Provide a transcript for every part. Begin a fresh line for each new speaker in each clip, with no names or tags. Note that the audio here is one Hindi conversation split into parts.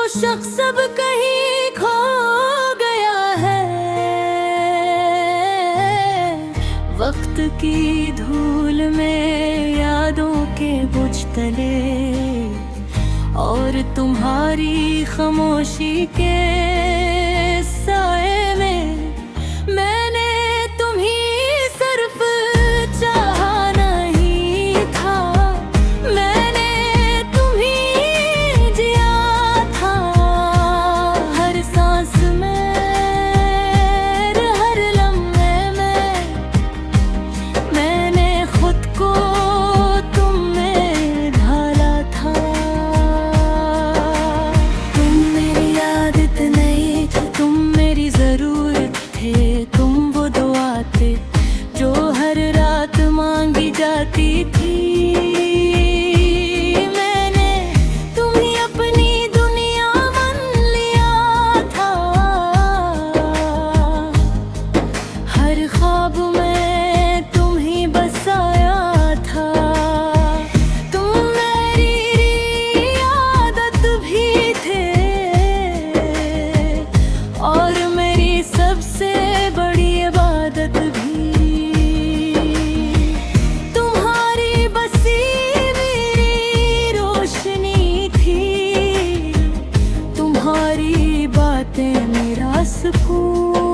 शख्स अब कहीं खो गया है। वक्त की धूल में यादों के बुझ तले और तुम्हारी खामोशी के साए में मैंने तुम्हीं सिर्फ चाहा नहीं था। मैंने तुम्हीं जिया था हर सांस में, हर लम्हे में। मैंने खुद को तुम में ढाला था। तुम मेरी आदत नहीं थी, तुम मेरी जरूरत थे। तुम वो दुआ थे जो हर रात मांगी जाती थी। मैंने तुम्हीं अपनी दुनिया मान लिया था। हर ख्वाब में तुम्हीं बसाया था। तुम मेरी आदत भी थे और मेरी सबसे बड़ी इबादत भी। तुम्हारी बसी मेरी रोशनी थी, तुम्हारी बातें मेरा सुकून।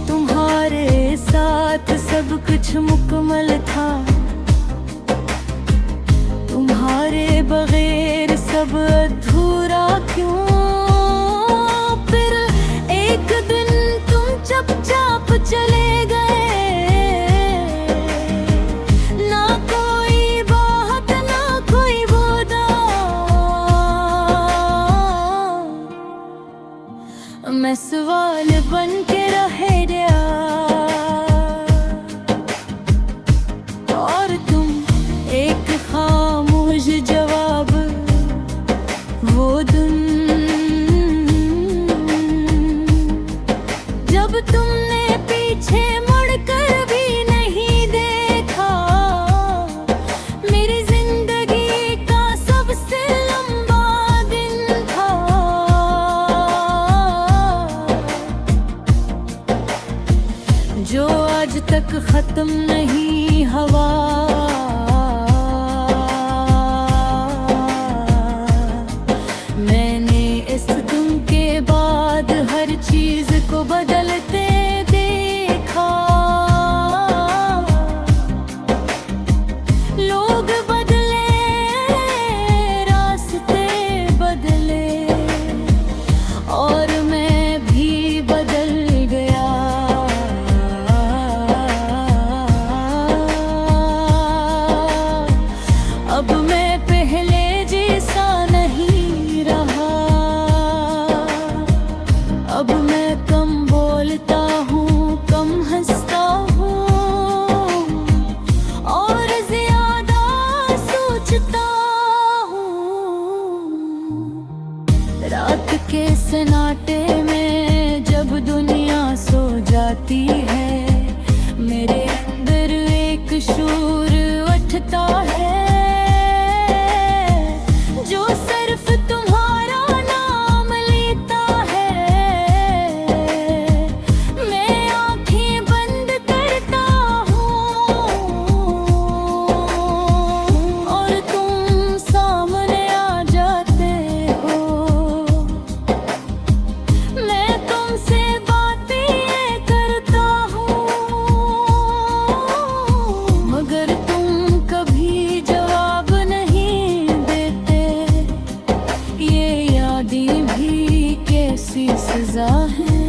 तुम्हारे साथ सब कुछ मुकम्मल था, तुम्हारे बगैर सब अधूरा क्यों। फिर एक दिन तुम चुपचाप चले गए, ना कोई बात ना कोई वादा। मैं सवाल बन के रह गया और तुम एक खामोश जवाब। वो दिन जब तुमने पीछे मुड़कर भी नहीं देखा, मेरी जिंदगी का सबसे लंबा दिन था। जो आज तक खत्म नहीं हवा। मैंने इस तुम के बाद हर चीज को बदलते देखा। लोग बदले, रास्ते बदले और मैं भी बदल गया। अब मैं पहले जैसा नहीं रहा। अब मैं कम बोलता हूँ, कम हंसता हूँ और ज्यादा सोचता हूँ। रात के सन्नाटे में जब दुनिया सो जाती है, मेरे अंदर एक शूर उठता है जो सिर्फ तुम्हारा नाम लेता है। मैं आंखें बंद करता हूँ और तुम सामने आ जाते हो। मैं तुमसे बातें करता हूँ मगर तुम कभी जवाब नहीं देते। ये यादें भी कैसी सजा है,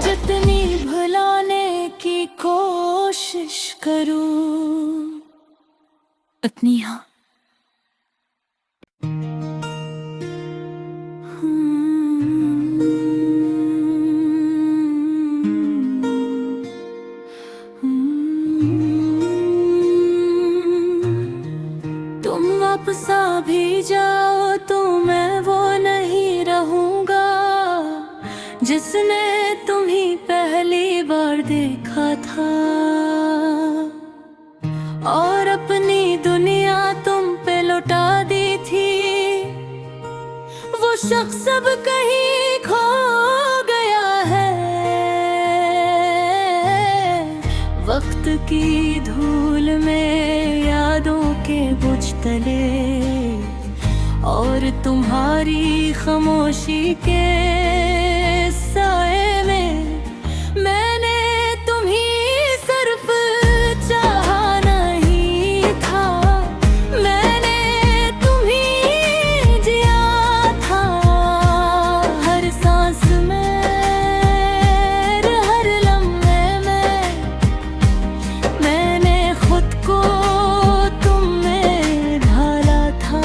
जितनी भुलाने की कोशिश करूं उतनी हाँ। तुम वापस आ भी जाओ तो मैं वो नहीं रहूंगा जिसने तुम्हीं पहली बार देखा था। और अपनी दुनिया तो शख्स अब कहीं खो गया है। वक्त की धूल में यादों के बुझ तले और तुम्हारी खामोशी के साए में मैंने तुम्हीं सिर्फ चाहा नहीं था। मैंने तुम्हीं जिया था, हर सांस में हर लम्हे में मैंने खुद को तुम में ढाला था।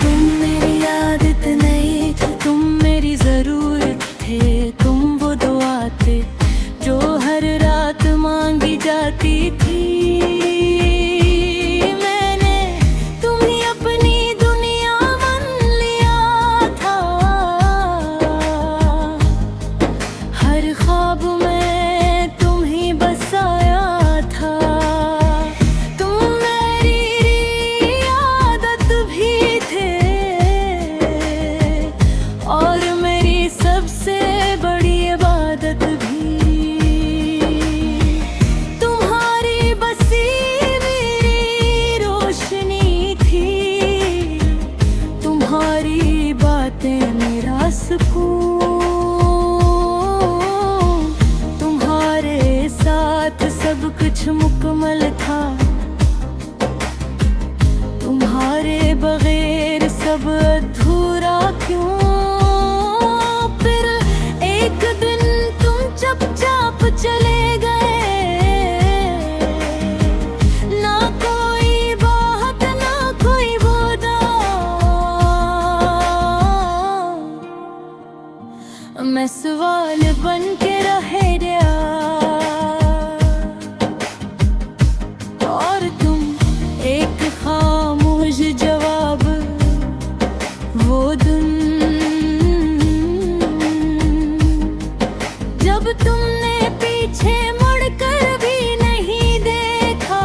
तुम मेरी आदत नहीं थी, तुम मेरी जरूरत थे। तुम वो दुआ थे जो हर रात मांगी जाती थी। मैंने तुम्हीं अपनी दुनिया मान लिया था। हर ख्वाब में तुम्हीं बसाया था। तुम मेरी आदत भी थे और मेरी सबसे बड़ी इबादत भी। तुम्हारी बसी मेरी रोशनी थी, तुम्हारी बातें मेरा सुकून। तुम्हारे साथ सब कुछ मुकम्मल था, तुम्हारे बगैर सब अधूरा क्यों। फिर एक दिन तुम चुपचाप चले गए, ना कोई बात ना कोई वादा। मैं सवाल बन के रह गया और तुम एक खामोश जवाब। वो दिन जब तुमने पीछे मुड़कर भी नहीं देखा,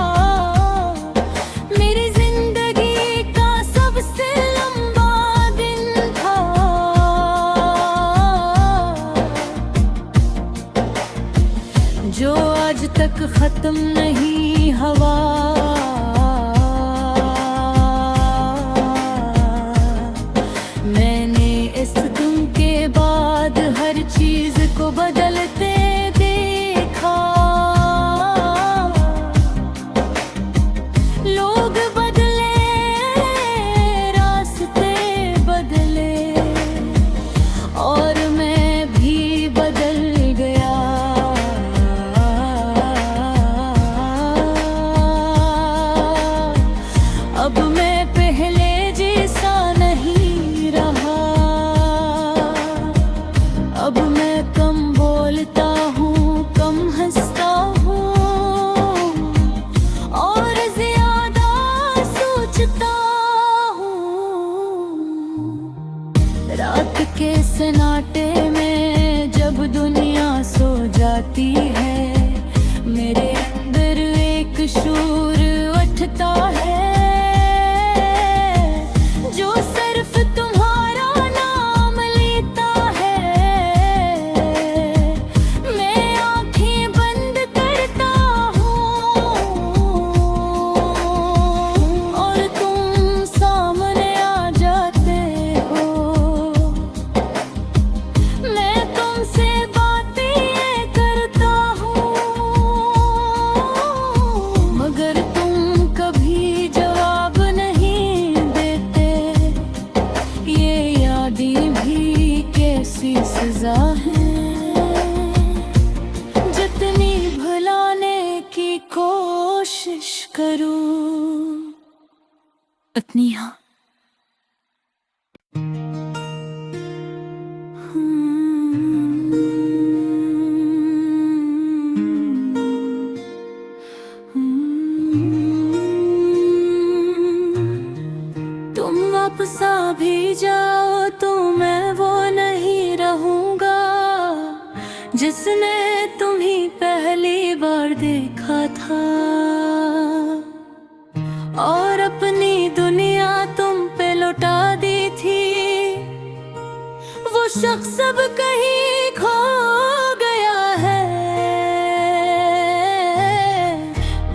मेरी जिंदगी का सबसे लंबा दिन था। जो आज तक खत्म नहीं हवा। मैंने इस दिन के बाद हर चीज को बदलते देखा। लोग बदले, रास्ते बदले और मैं भी बदल गया। अब मैं पहले जैसा नहीं रहा। अब मैं कम बोलता हूँ, कम हंसता हूँ और ज्यादा सोचता हूँ। रात के सन्नाटे में जब दुनिया सो जाती है, मेरे अंदर एक शूर उठता है जो सिर्फ तुम्हारा नाम लेता है। मैं आंखें बंद करता हूँ और तुम सामने आ जाते हो। मैं तुमसे बातें करता हूँ मगर तुम कभी जवाब नहीं देते। ये यादें भी कैसी सजा है, जितनी भुलाने की कोशिश करूं उतनी हाँ। तुम वापस आ भी जाओ तो मैं वो नहीं रहूंगा जिसने तुम्हीं पहली बार देखा था। और अपनी दुनिया तो शख्स सब कहीं खो गया है।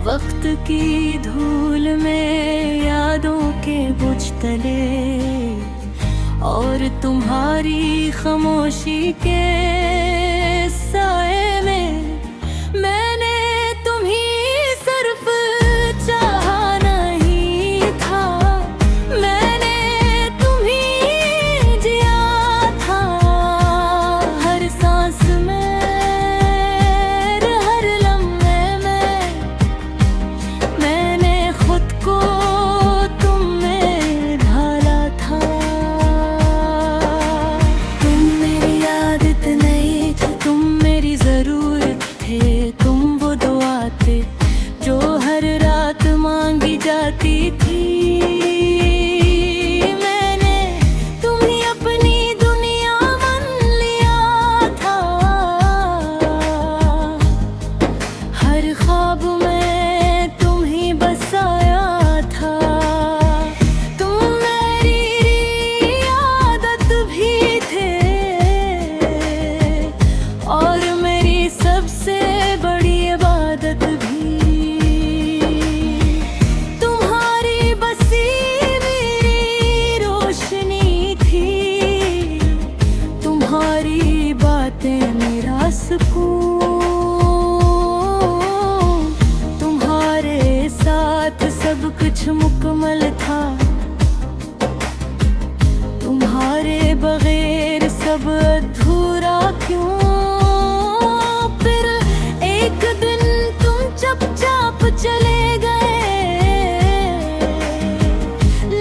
वक्त की धूल में यादों के बुझ तले और तुम्हारी खामोशी के साए में मैंने तुम्हीं सिर्फ चाहा नहीं था। मैंने तुम्हीं जिया था, हर सांस में हर लम्हे में मैंने खुद को तुम में ढाला था। तुम मेरी आदत नहीं थी, तुम मेरी जरूरत थे। तुम वो दुआ थे जो हर रात मांगी जाती थी। मैंने तुम्हीं अपनी दुनिया मान लिया था। हर ख्वाब में तुम्हीं बसाया था। तुम मेरी आदत भी थे और मेरी सबसे बड़ी इबादत भी। तुम्हारी बसी मेरी रोशनी थी, तुम्हारी बातें मेरा सुकून। तुम्हारे साथ सब कुछ मुकम्मल था, तुम्हारे बगैर सब अधूरा क्यों। फिर एक दिन तुम चुपचाप चले गए,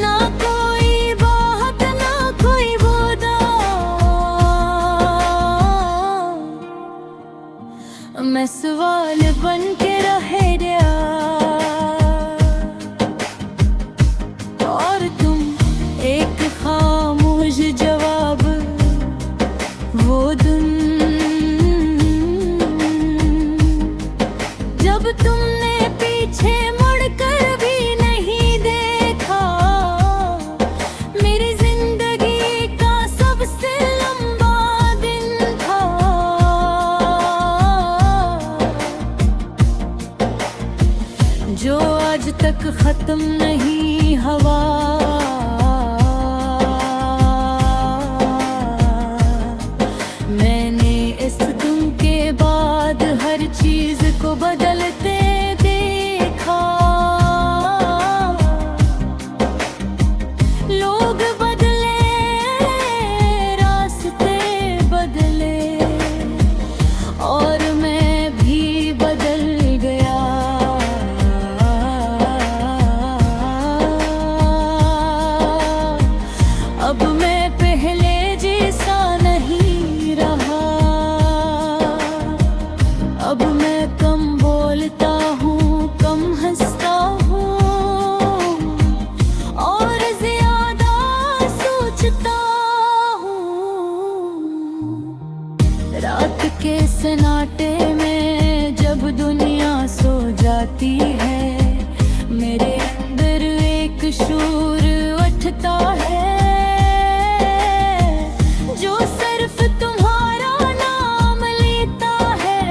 ना कोई बात ना कोई वादा। मैं सवाल बन के रह गया और तुम एक खामोश जवाब। वो दिन जब तुमने पीछे मुड़कर भी नहीं देखा, मेरी जिंदगी का सबसे लंबा दिन था। जो आज तक खत्म नहीं हवा। मैंने इस दिन के बाद हर चीज को बदलते देखा। लोग बदले, रास्ते बदले और मैं भी बदल गया। अब मैं पहले जैसा नहीं रहा। अब मैं कम बोलता हूँ, कम हंसता हूँ और ज्यादा सोचता हूँ। रात के सन्नाटे में जब दुनिया सो जाती है, मेरे अंदर एक शूर उठता है जो सिर्फ तुम्हारा नाम लेता है।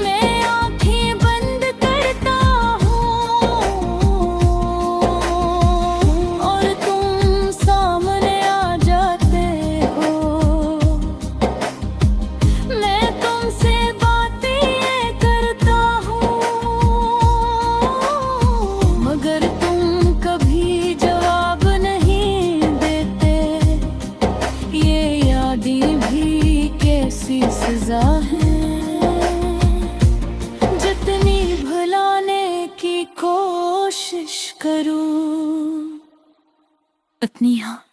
मैं आँखें बंद करता हूँ और तुम सामने आ जाते हो। मैं तुमसे बातें करता हूँ मगर तुम कभी जवाब नहीं देते। ये यादें भी कैसी सजा है, जितनी भुलाने की कोशिश करूं। पत्नी हाँ।